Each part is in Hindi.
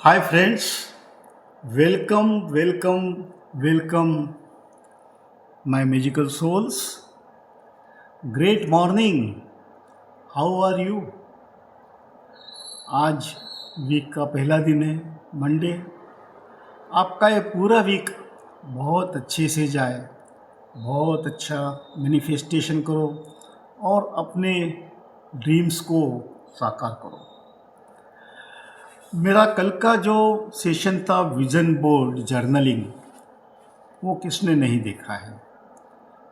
Hi friends, welcome, my magical souls. Great morning. How are you? आज वीक का पहला दिन है, मंडे। आपका ये पूरा वीक बहुत अच्छे से जाए, बहुत अच्छा मैनिफेस्टेशन करो और अपने ड्रीम्स को साकार करो। मेरा कल का जो सेशन था विजन बोर्ड जर्नलिंग, वो किसने नहीं देखा है?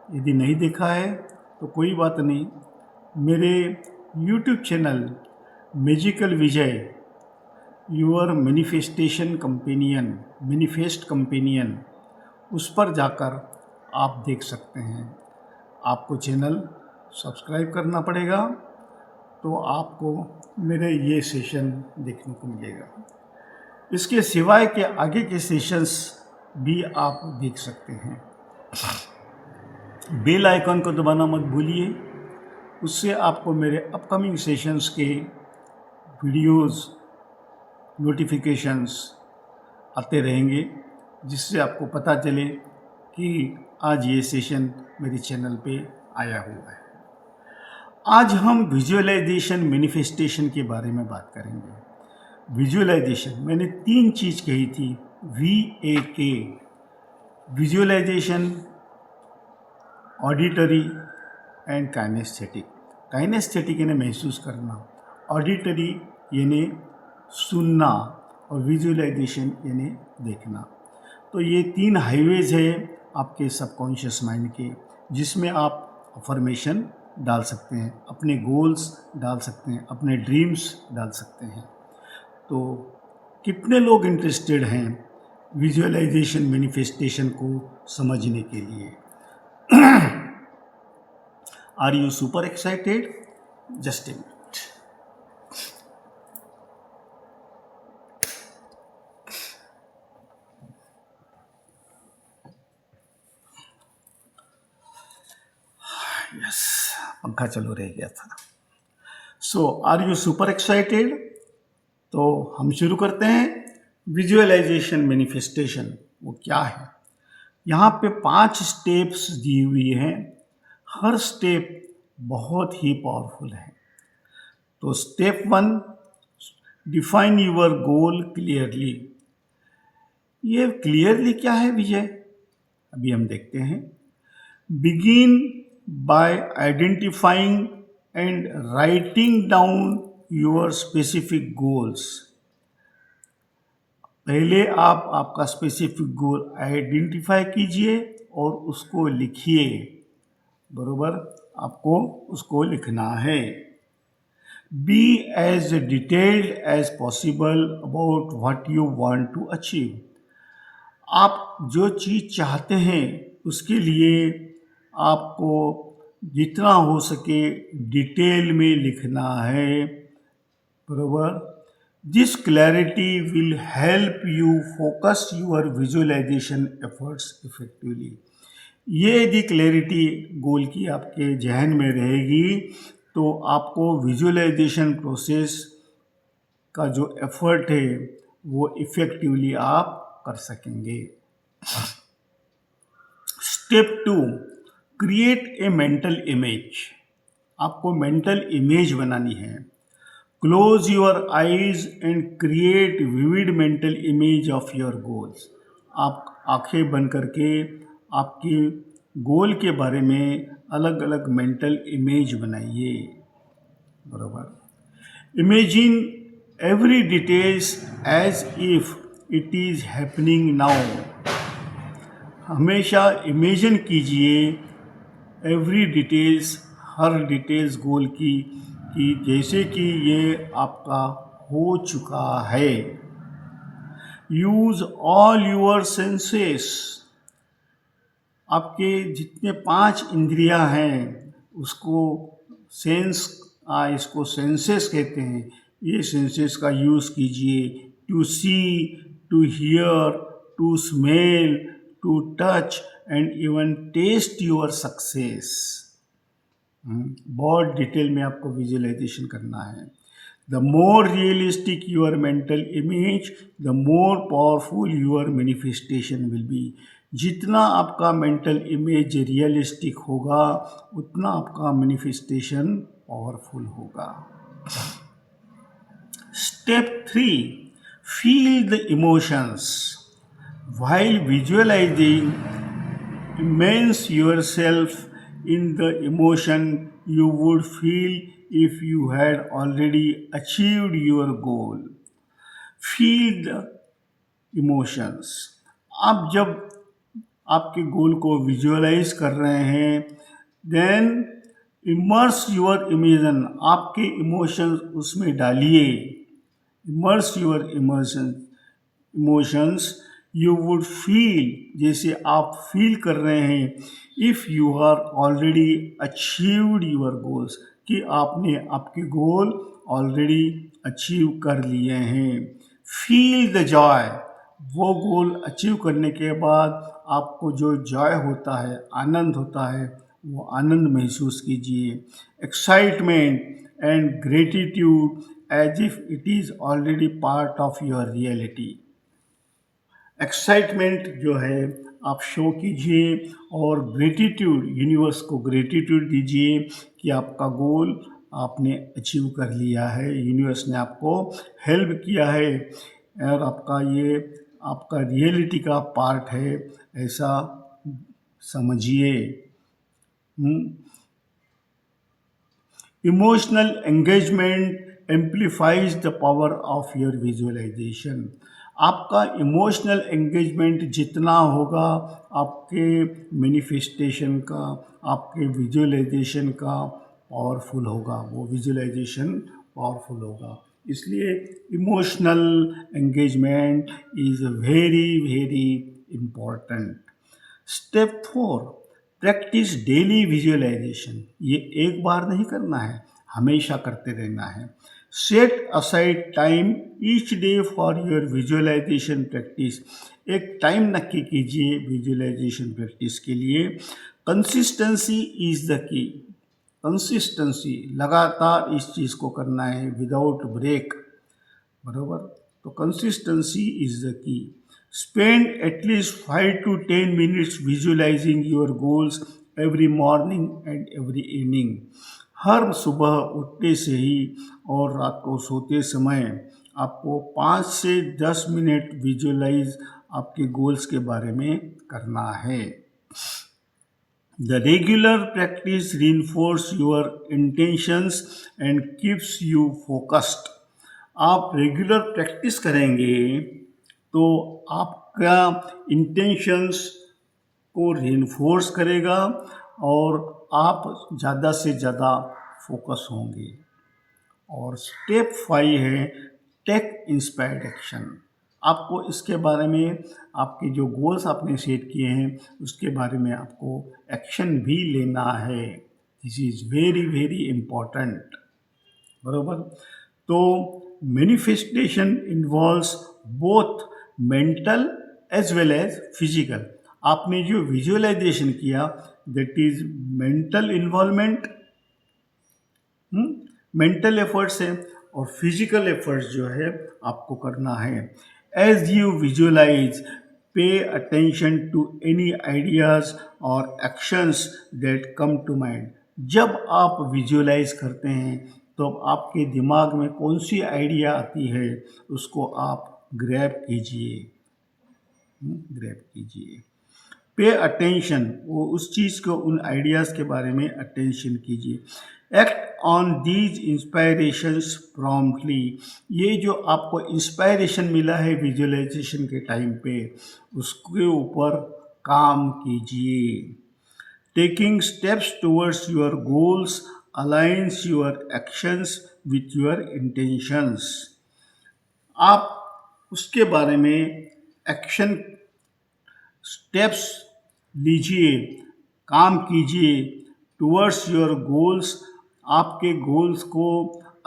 यदि नहीं देखा है तो कोई बात नहीं, मेरे YouTube channel magical Vijay your manifestation companion manifest companion उस पर जाकर आप देख सकते हैं। आपको चैनल सब्सक्राइब करना पड़ेगा तो आपको मेरे ये सेशन देखने को मिलेगा। इसके सिवाय के आगे के सेशंस भी आप देख सकते हैं। बेल आइकन को दबाना मत भूलिए, उससे आपको मेरे अपकमिंग सेशंस के वीडियोस नोटिफिकेशंस आते रहेंगे, जिससे आपको पता चले कि आज ये सेशन मेरे चैनल पे आया हुआ है। आज हम विजुअलाइजेशन मैनिफेस्टेशन के बारे में बात करेंगे। विजुअलाइजेशन, मैंने 3 चीज़ कही थी, VAK, visualisation, auditory and kinesthetic. Kinesthetic यानी महसूस करना, ऑडिटरी यानी सुनना और विजुअलाइजेशन यानी देखना। तो ये 3 हाईवेज है आपके सबकॉन्शियस माइंड के, जिसमें आप अफर्मेशन डाल सकते हैं, अपने गोल्स डाल सकते हैं, अपने ड्रीम्स डाल सकते हैं। तो कितने लोग इंटरेस्टेड हैं विजुअलाइजेशन मैनिफेस्टेशन को समझने के लिए? Are you super excited? Just a minute. Yes, पंखा चालू रह गया था। So, are you super excited? तो हम शुरू करते हैं। विजुअलाइजेशन मैनिफेस्टेशन वो क्या है? यहाँ पे 5 स्टेप्स दी हुई हैं। हर स्टेप बहुत ही पावरफुल है। तो step 1, define your goal clearly. ये क्लियरली क्या है विजय? अभी हम देखते हैं। Begin by identifying and writing down your specific goals. पहले आप आपका स्पेसिफिक गोल आइडेंटिफाई कीजिए और उसको लिखिए। बरोबर, आपको उसको लिखना है। Be as detailed as possible about what you want to achieve. आप जो चीज़ चाहते हैं उसके लिए आपको जितना हो सके डिटेल में लिखना है। बरोबर, this clarity will help you focus your visualisation efforts effectively. ये यदि क्लैरिटी गोल की आपके जहन में रहेगी तो आपको विजुअलाइजेशन प्रोसेस का जो एफर्ट है वो इफ़ेक्टिवली आप कर सकेंगे। Step 2, create a mental image. आपको मेंटल इमेज बनानी है। Close your eyes and create vivid mental image of your goals. आप आंखें बंद करके आपके गोल के बारे में अलग अलग मेंटल इमेज बनाइए। बराबर, imagine every details as if it is happening now. हमेशा इमेजिन कीजिए एवरी डिटेल्स, हर डिटेल्स गोल की, कि जैसे कि ये आपका हो चुका है। Use all your senses. आपके जितने 5 इंद्रियां हैं उसको इसको सेंसेस कहते हैं। ये सेंसेस का यूज़ कीजिए। To see, to hear, to smell, to touch and even taste your success. बहुत डिटेल में आपको विजुअलाइजेशन करना है। The more realistic your mental image, the more powerful your manifestation will be. जितना आपका मेंटल इमेज रियलिस्टिक होगा उतना आपका मैनिफेस्टेशन पावरफुल होगा. Step 3. Feel the emotions. While visualizing, immerse yourself in the emotion you would feel if you had already achieved your goal. Feel the emotions. आप जब आपके गोल को विजुअलाइज कर रहे हैं, देन इमर्स योर इमेजन, आपके इमोशंस उसमें डालिए. Immerse your emotions you would feel, जैसे आप फील कर रहे हैं, if you are already achieved your goals, कि आपने आपके गोल ऑलरेडी अचीव कर लिए हैं. Feel the joy. वो गोल अचीव करने के बाद आपको जो जॉय होता है, आनंद होता है, वो आनंद महसूस कीजिए. Excitement and gratitude as if it is already part of your reality. Excitement जो है आप शो कीजिए और ग्रेटिट्यूड, यूनिवर्स को ग्रेटिट्यूड दीजिए कि आपका गोल आपने अचीव कर लिया है, यूनिवर्स ने आपको हेल्प किया है और आपका रियलिटी का पार्ट है, ऐसा समझिए. Emotional engagement amplifies the power of your visualisation. आपका इमोशनल एंगेजमेंट जितना होगा आपके मैनिफेस्टेशन का, आपके विजुअलाइजेशन का पावरफुल होगा, वो विजुअलाइजेशन पावरफुल होगा. इसलिए emotional engagement is very very important. Step 4. Practice daily visualisation. ये एक बार नहीं करना है, हमेशा करते रहना है. Set aside time each day for your visualisation practice. एक टाइम नक्की कीजिए विजुअलाइजेशन प्रैक्टिस के लिए. Consistency is the key. Consistency, लगातार इस चीज़ को करना है विदाउट ब्रेक, बराबर. तो consistency is the key. Spend at least 5 to 10 minutes visualising your goals every morning and every evening. हर सुबह उठते से ही और रात को सोते समय आपको 5 से 10 मिनट विजुअलाइज आपके गोल्स के बारे में करना है. The regular practice reinforce your intentions and keeps you focused. आप रेगुलर प्रैक्टिस करेंगे तो आपका इंटेंशंस को रिइंफोर्स करेगा और आप ज़्यादा से ज़्यादा फोकस होंगे. और स्टेप 5 है टेक इंस्पायर्ड एक्शन. आपको इसके बारे में, आपके जो गोल्स आपने सेट किए हैं उसके बारे में आपको एक्शन भी लेना है. This is very very important, बराबर. तो manifestation involves both mental as well as physical. आपने जो विजुअलाइजेशन किया that is mental involvement, mental efforts है, और फिजिकल एफर्ट्स जो है आपको करना है. As you visualise, pay attention to any ideas और actions that come to mind. जब आप विजुअलाइज करते हैं तो आपके दिमाग में कौन सी आइडिया आती है उसको आप ग्रैब कीजिए. पे अटेंशन, वो उस चीज़ को, उन आइडियाज़ के बारे में अटेंशन कीजिए. Act on these inspirations promptly. ये जो आपको इंस्पायरेशन मिला है विजुअलाइजेशन के टाइम पे, उसके ऊपर काम कीजिए. Taking steps towards your goals aligns your actions with your intentions. आप उसके बारे में एक्शन स्टेप्स लीजिए, काम कीजिए टुवर्ड्स योर गोल्स. आपके गोल्स को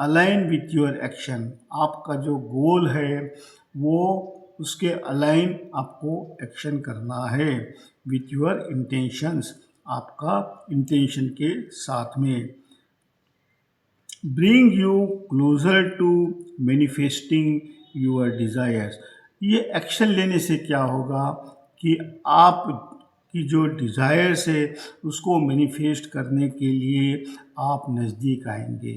अलाइन विथ योर एक्शन. आपका जो गोल है वो उसके अलाइन आपको एक्शन करना है विथ योर इंटेंशंस, आपका इंटेंशन के साथ में. Bring you closer to manifesting your desires. ये एक्शन लेने से क्या होगा कि आप की जो डिज़ायर्स है उसको मैनिफेस्ट करने के लिए आप नज़दीक आएंगे।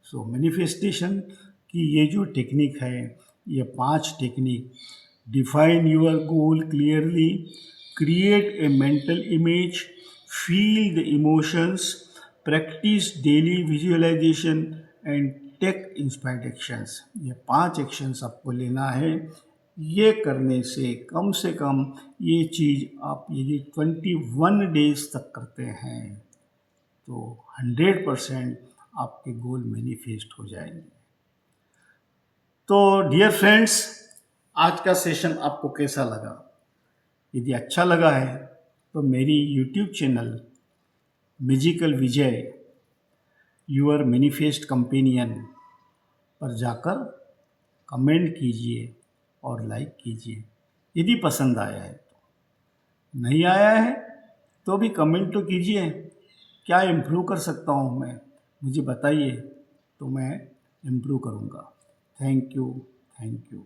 सो मैनिफेस्टेशन की ये जो टेक्निक है, ये 5 technique: define your goal clearly, create a mental image, feel the emotions, practice daily visualisation and take inspired actions. ये 5 एक्शंस आपको लेना है। ये करने से कम ये चीज़ आप यदि 21 डेज तक करते हैं तो 100% आपके गोल मैनिफेस्ट हो जाएंगे। तो डियर फ्रेंड्स, आज का सेशन आपको कैसा लगा? यदि अच्छा लगा है तो मेरी YouTube channel magical Vijay your manifest companion पर जाकर कमेंट कीजिए और लाइक कीजिए यदि पसंद आया है। तो नहीं आया है तो भी कमेंट तो कीजिए, क्या इम्प्रूव कर सकता हूँ मैं, मुझे बताइए तो मैं इम्प्रूव करूँगा। Thank you, thank you,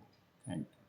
thank you.